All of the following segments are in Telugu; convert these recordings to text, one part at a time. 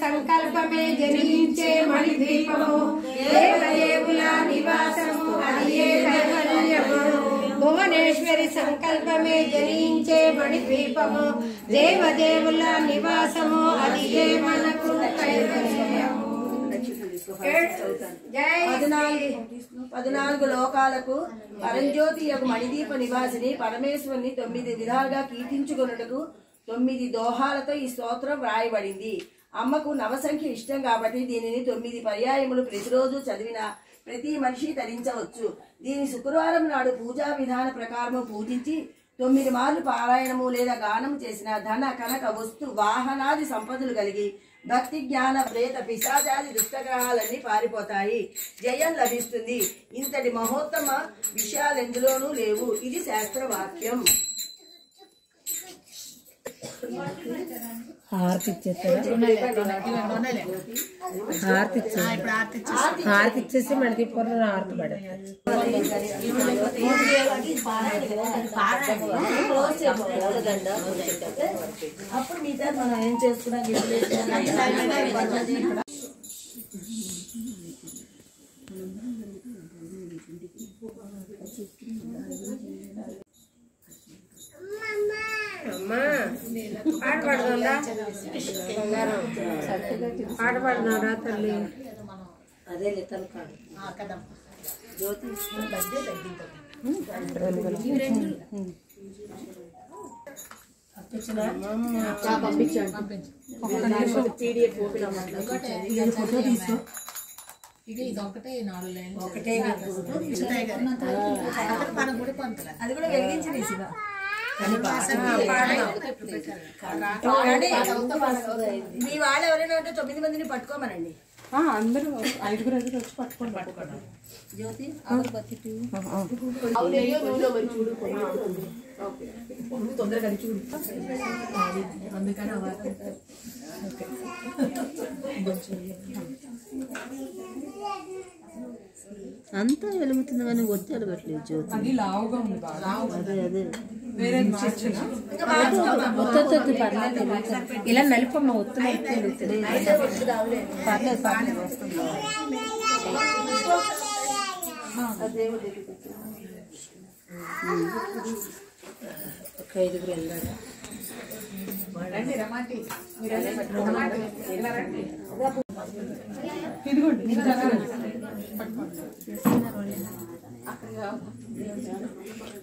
సంకల్పమే జనించే మణిద్వీపము దేవదేవుల నివాసము అదియే కైవల్యము భువనేశ్వరి సంకల్పమే జనించే మణిద్వీపము దేవదేవుల నివాసము అదియే మనకు కైవల్యము 14 లోకాలకు పరంజ్యోతి యొక్క మణిదీప నివాసిని పరమేశ్వరుని 9 విధాలుగా కీర్తించుకొనుటకు 9 దోహాలతో ఈ స్తోత్రం వ్రాయబడింది. అమ్మకు నవసంఖ్య ఇష్టం కాబట్టి దీనిని 9 పర్యాయములు ప్రతిరోజు చదివిన ప్రతి మనిషి ధరించవచ్చు. దీని శుక్రవారం నాడు పూజా విధాన ప్రకారము పూజించి 9 మార్లు పారాయణము లేదా గానము చేసిన ధన కనక వస్తు వాహనాది సంపదలు కలిగి భక్తి జ్ఞాన ప్రేత పిశాచాది దుష్టగ్రహాలన్నీ పారిపోతాయి, జయం లభిస్తుంది. ఇంతటి మహోత్తమ విషయాలెందులోనూ లేవు. ఇది శాస్త్రవాక్యం. హారతి ఇచ్చేసి మనకి హారతి అప్పుడు మిగతా మనం ఏం చేసుకున్నా అమ్మా పాట పాడుతుందా బంగారం పాట పాడుతున్నారా తల్లి అదే జ్యోతి అది కూడా వెలిగించి మీ వాళ్ళు ఎవరైనా ఉంటే 9 మందిని పట్టుకోమనండి. అందరూ 5 వచ్చి పట్టుకోండి. జ్యోతి తొందరగా చూడు అందుకని అంతా వెలుగుతుంది కానీ ఒత్తి అడగట్లేదు జ్యోతి. అది లావుగా ఉంది అదే అదే ఇలా నలుపమ్మ ఒత్తు ఒక 5 వెళ్ళారా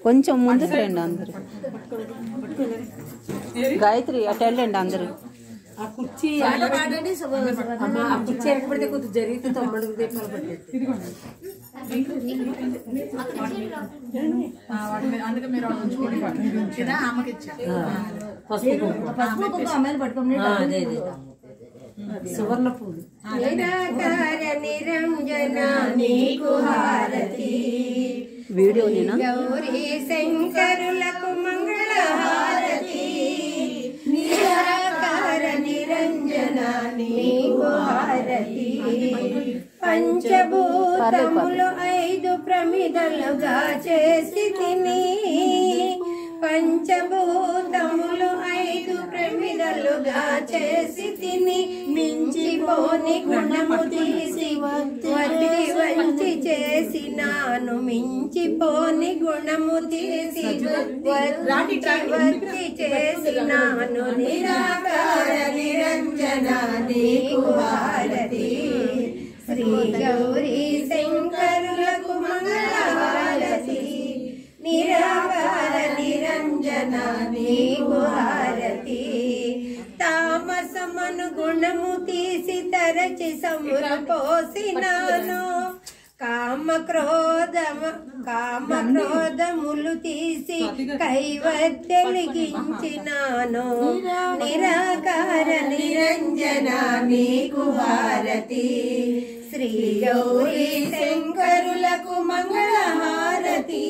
కొంచెం ముందుకు రండి అందరు. గాయత్రి అటు వెళ్ళండి అందరు. ఆ కుర్చీ ఎక్కడితే కొద్దిగా జరిగితే 9 దీపాలు పట్టేది. అమ్మాయిలు పట్టుకోండి. సువర్ణ పూలు నిరంజన నీకు హారతి వీడియో గౌరీ శంకరులకు మంగళ హారతి నిరాకార నిరంజన నీకు హారతి పంచభూతములు 5 ప్రమిదలుగా చేసి తిని పంచభూతములు 5 ప్రమిదలుగా చేసి తిని మించిపోని గుణము తీసి వంచి చేసినాను మించిపోని గుణము తీసి వచ్చి చేసినాను నిరాకార నిరంజన నీకు హారతి శ్రీ గౌరీ శంకరులకు మంగళ హారతి నిరాకార నిరంజన నీకు హారతి తామసమను గుణము తీసి తరచి సముర పోసినాను కామక్రోధములు తీసి కైవద్దెలిగించినాను నిరాకార నిరంజన నీకు హారతి శ్రీ గౌరీ శంకరులకు మంగళ హారతి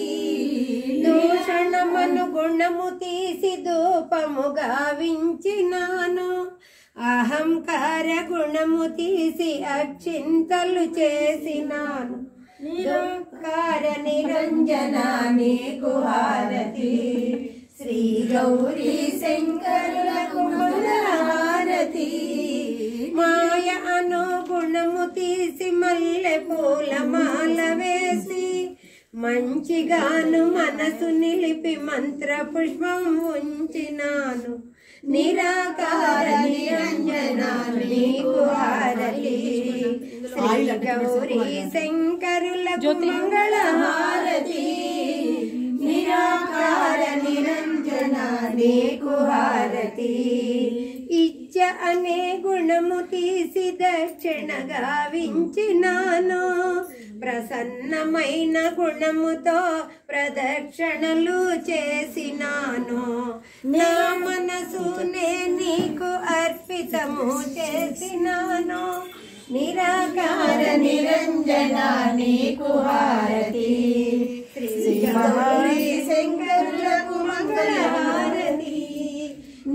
దూషణమను గుణము తీసి ధూపము గావించినాను అహంకార గుణము తీసి అక్షింతలు చేసినాను నిరాకార నిరంజన నీకు హారతి శ్రీ గౌరీ శంకరులకు మంగళ హారతి మాయ అను గుణము తీసి మల్లె పూల మాల వేసి మంచిగాను మనసు నిలిపి మంత్ర పుష్పం ఉంచినాను నిరాకార నిరంజన నీకు హారతి శ్రీ గౌరీ శంకరులకు మంగళ హారతి నిరాకార నిరంజన నీకు హారతి ఇచ్చ అనే గుణము తీసి దక్షిణ గావించినాను ప్రసన్నమైన గుణముతో ప్రదక్షిణలు చేసినాను నా మనసునే నీకు అర్పితము చేసినాను నిరాకార నిరంజన నీకు హారతి శ్రీ గౌరీ శంకరులకు మంగళ హారతి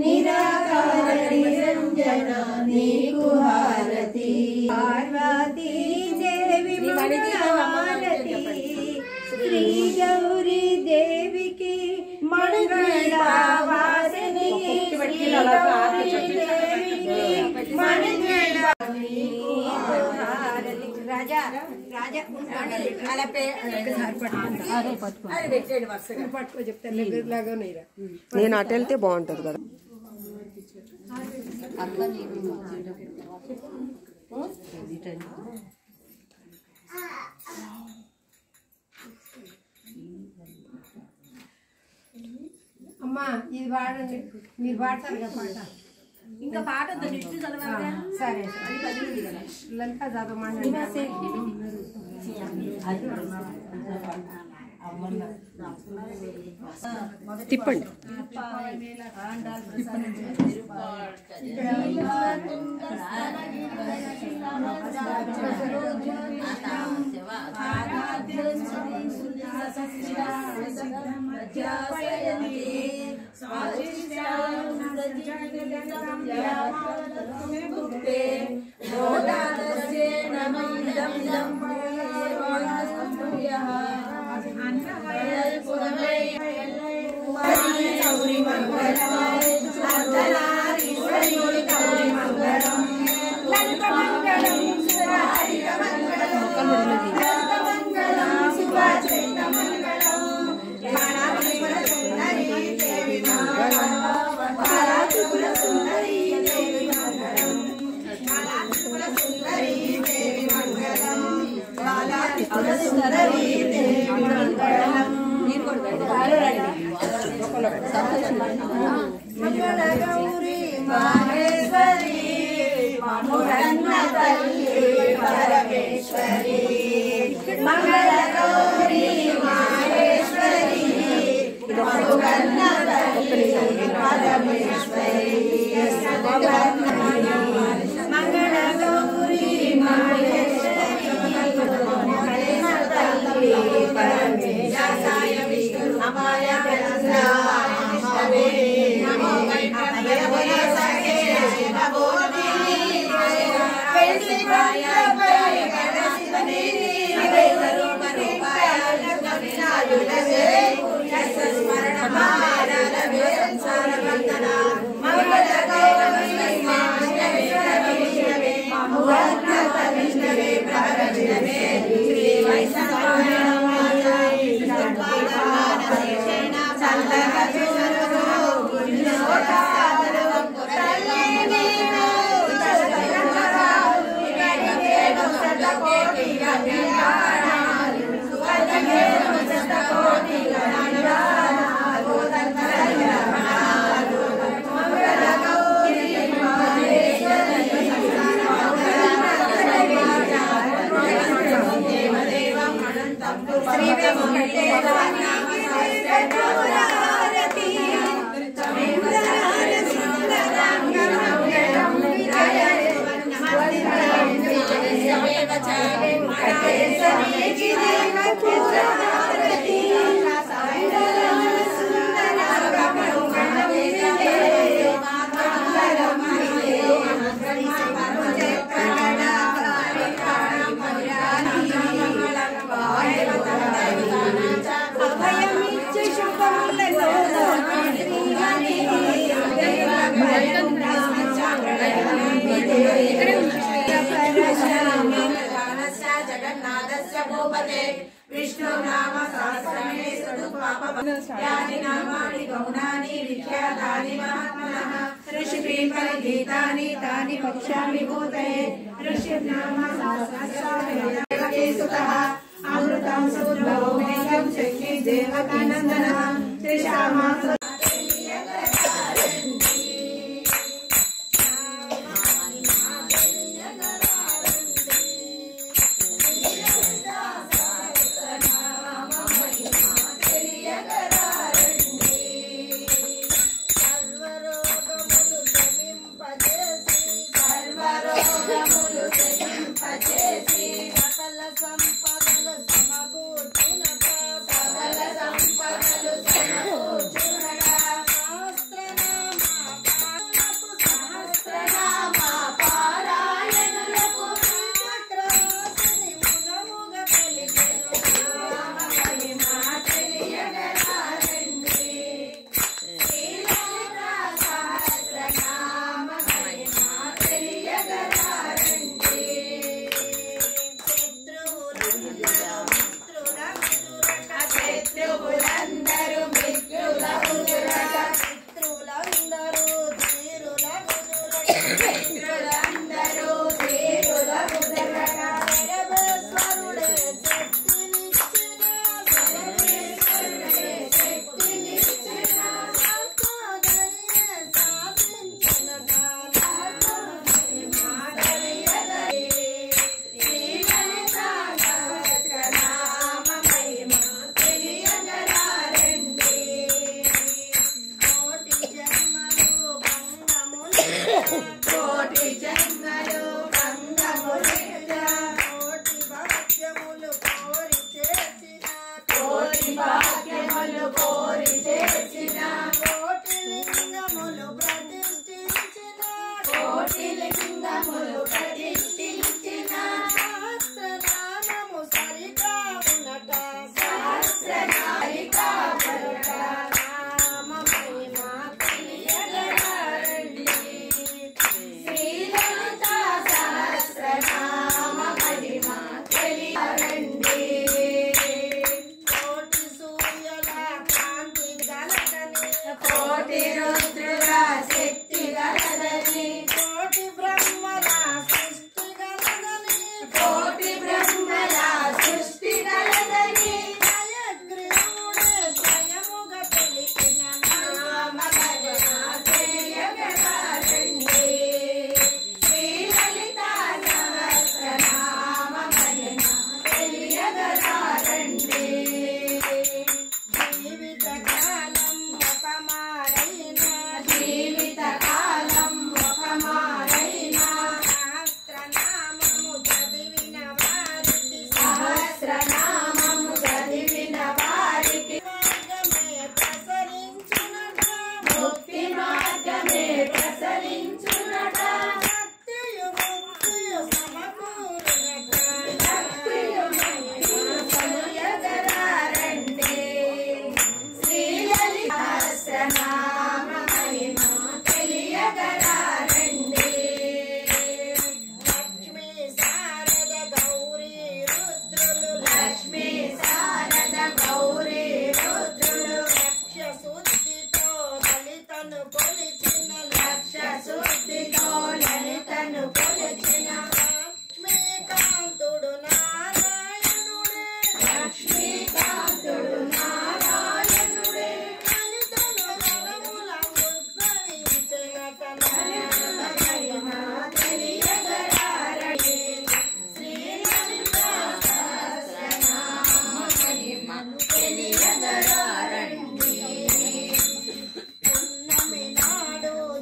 నిరాకార నిరంజన నీకు హారతి పార్వతీ దేవి మంగళ హారతి శ్రీ గౌరీ దేవికి మంగళ వాసిని రాజా రాజా అలా పట్టుకో చెప్తాను లాగా నేను అటు వెళ్తే బాగుంటది కదా. అమ్మా ఇది వాడండి, మీరు పాడతారు కదా పాట. ఇంకా పాట సరే లలిత చదవమండి. తిప్పండి. మంగళగౌరీ మహేశ్వరి మమురన్న తల్లి పరమేశ్వరి మంగళగౌరీ మహేశ్వరి మమురన్న తల్లి పరమేశ్వరి మంగళగౌరీ మహేశ్వరి మమురన్న తల్లి పరమేశ్వరి అమాయ నమో भूपते विष्णु नाम सहस्रमे सदुपापयानि नामानि गौणानि विख्यातानि महात्मनः ऋषिभिः परिगीतानि तानि पक्ष्यामि भूतये ऋषिर्नाम सहस्रमे सुतः अमृतं सुरभौमेयं शक्ति देवकी नन्दनः त्रिशामा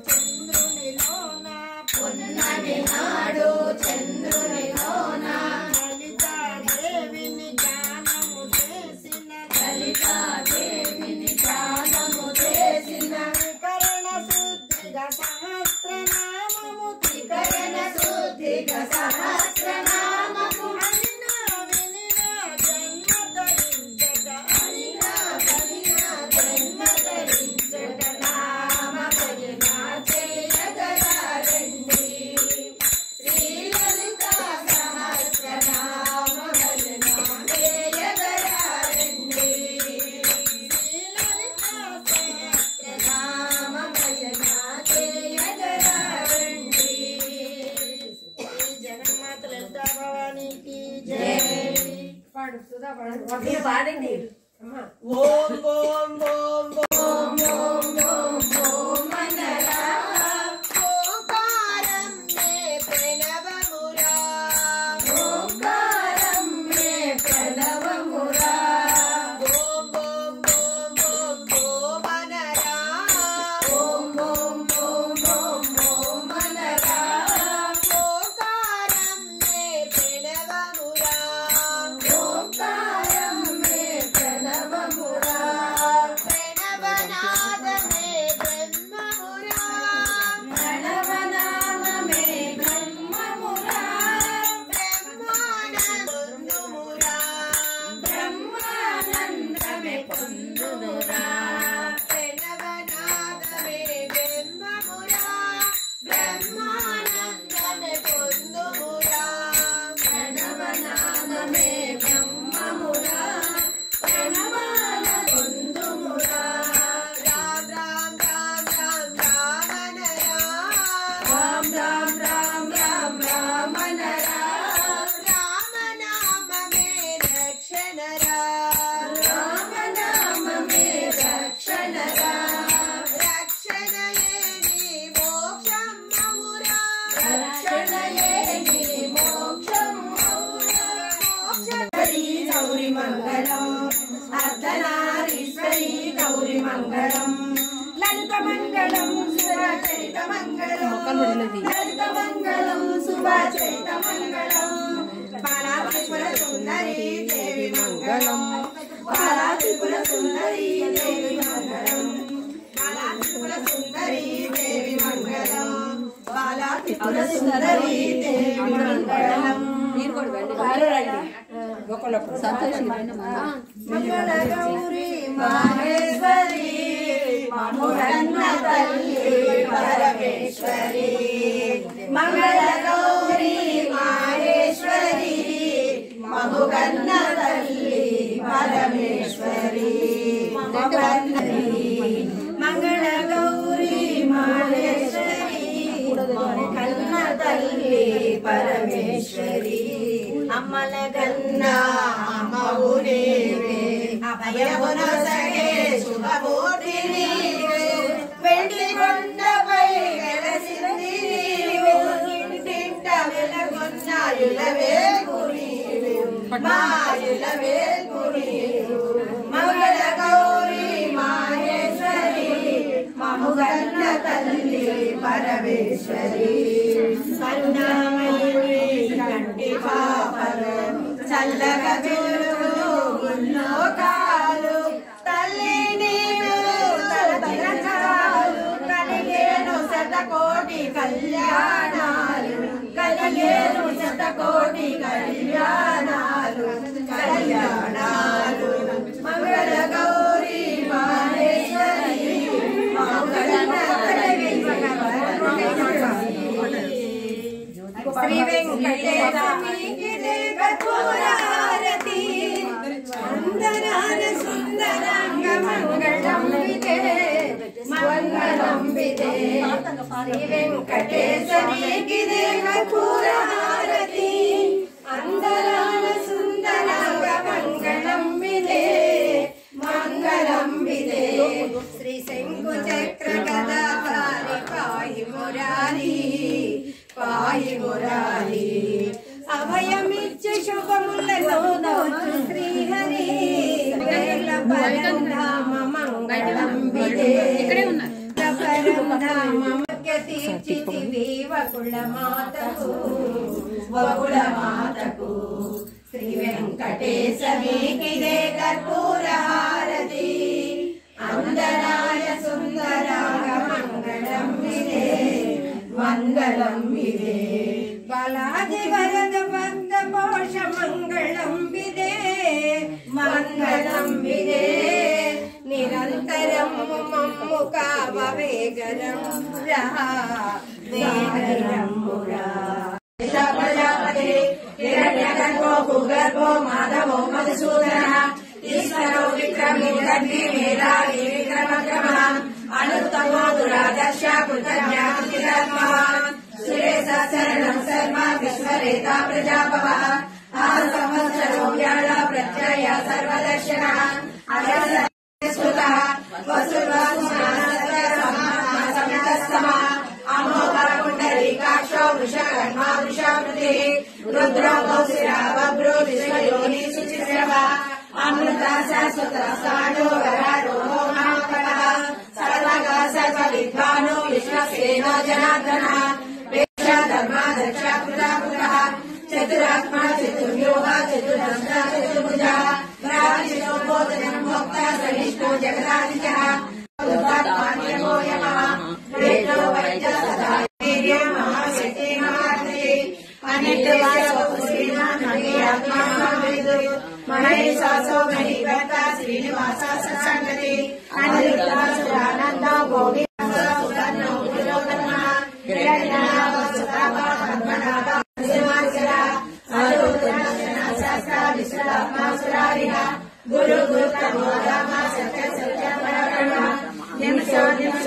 చంద్రునిలో మీరు పాడండి. అమ్మా ఓం ఓం ఓం ఓం ఓం ఓం ఓం మనరా ఓంకారం మే ప్రణవమురా ఓంకారం మే ప్రణవమురా ఓం ఓం ఓం ఓం ఓం మనరా ఓం ఓం ఓం ఓం ఓం మనరా ఓంకారం మే ప్రణవమురా ఓంకారం మే ప్రణవమురా ప్రణవనాదమే బ్రహ్మమురా ప్రణవనాదమే బ్రహ్మమురా బ్రహ్మానందమురా బ్రహ్మానందమే పొందుమురా ప్రణవనాదమే బ్రహ్మమురా బ్రహ్మానందమే పొందుమురా ప్రణవనాదమే బ్రహ్మమురా ప్రణవాన పొందుమురా రామ్ రామ్ రామ్ రామ్ రామనరా రామ్ రామ్ రామ్ రామ్ రామనరా రామనామమే రక్షణరా రామనామమే రక్షణరా రక్షణయే నీ మోక్షం మౌరా రక్షణయే నీ మోక్షం మౌరా మోక్షరీ గౌరి మంగళం అర్ధనారీశ్వరీ గౌరి మంగళం లలిత మంగళం శుభచరిత మంగళం లలిత మంగళం శుభచరిత మంగళం బాలాత్రిపుర సుందరీ దేవి మంగళం బాలాత్రిపుర సుందరీ దేవి మంగళం బాలాత్రిపుర సుందరీ దేవి మంగళం బాలాత్రిపుర సుందరీ దేవి మంగళం మీరు కూడా వెళ్ళండి మంగళ గౌరీ మహేశ్వరి మధురన్న తల్లి పరమేశ్వరి మంగళ గౌరీ మహేశ్వరి మధురన్న తల్లి పరమేశ్వరి మంగళ గౌరీ మహేశ్వరి కన్న తల్లి పరమేశ్వరి అమ్మల కన్నా అమ్మవు నీవే అభయమునొసగే శుభమూర్తి నీవే వెండి కొండపై వెలసింది నీవే ఇంటింట వెలగొన్న యులవేల్పు నీవే మాయులవేల్పు నీవే మంగళ గౌరీ మహేశ్వరి మముగన్న తల్లి పరమేశ్వరి కరుణామయుని కంటి పాపలు చల్లగా చూడు గుల్లోకాలు తల్లి నీవు తలచాలు కలిగేను శతకోటి కళ్యాణాలు కలిగేను శతకోటి కళ్యాణాలు కళ్యాణాలు మంగళ గౌరీ మహేశ్వరి మంగళ శ్రీ వెంకటేశ్వరికి దేవపురారతి సుందరాన సుందరాంగ మంగళం విదే మంగళం విదే శ్రీ వెంకటేశ్వరికి దేవపురారతి అందరాన సుందరాంగ మంగళం విదే మంగళం విదే శ్రీ శంకు చక్ర గదాధారి పాయి మురారి పాయి మురారి అభయమిచ్చి శుభములను దోచు శ్రీహరి పరంధామ మంగళం విదే పరంధామ తీర్చితివి వకుళ మాతకు వకుళ మాతకు శ్రీ వెంకటేశమికి దే కర్పూర హారతి అందరాయ సుందరాగ మంగళం విదే మంగళం విదే బాలాజి వరద భక్త పోష మంగళం విదే మంగళం విదే నిరంతరం మమ్ము కావ వేగరం వేగరమురా ప్రజాపతి హిరణ్యగర్భో భూగర్భో మాధవో మధుసూదనః ఈశ్వరో విక్రమీ గర్భీ మేధావి విక్రమక్రమః అనుత్తమో దురాదర్శ కృతజ్ఞాతిరత్మవాన్ సురేశ శరణం శర్మ విశ్వరేత ప్రజాపవః ఆ సంవత్సరో వ్యాళ ప్రత్యక్ష శ్రీరామయ సర్వదర్శన అగస్త్యః వసుర్వసుమనసమస్తమా అమోఘపుండరీకాక్షో వృషకర్మా వృషావృతిః రుద్రో కౌశిరా బభ్రో విశ్వయోని శుచిశ్రవ అమృత శాశ్వత స్థానో వరారోహో మహాకరః సర్వగా సర్వవిద్వానో విశ్వసేనో జనార్దనః వేష ధర్మా దక్ష కృతాకృతః చతురాత్మా చతుర్వ్యూహ చతుర్దంష్ట చతుర్భుజः భ్రాజితో భోజనం భోక్త సహిష్ణో జగదాదిత్యః ఉదాత్మాన్యమో యమః వేదో వైద్య సదా వీర్యం మహాశక్తి మహాత్మయే అనిత్యవాసో శ్రీమాన్ ఆత్మా మహావేదో మహేశాసో మహికర్త శ్రీనివాస సత్సంగతి అనిరుద్ధాసురానంద భోగి సువర్ణో పురోగమః హిరణ్యనాభ సుతాప పద్మనాభ సింహాచల అరుదర్శన శాస్త్ర విశ్రాత్మాసురారిః గురు గురు ప్రబోధ సత్య సత్య పరాక్రమ నిమిషో నిమిష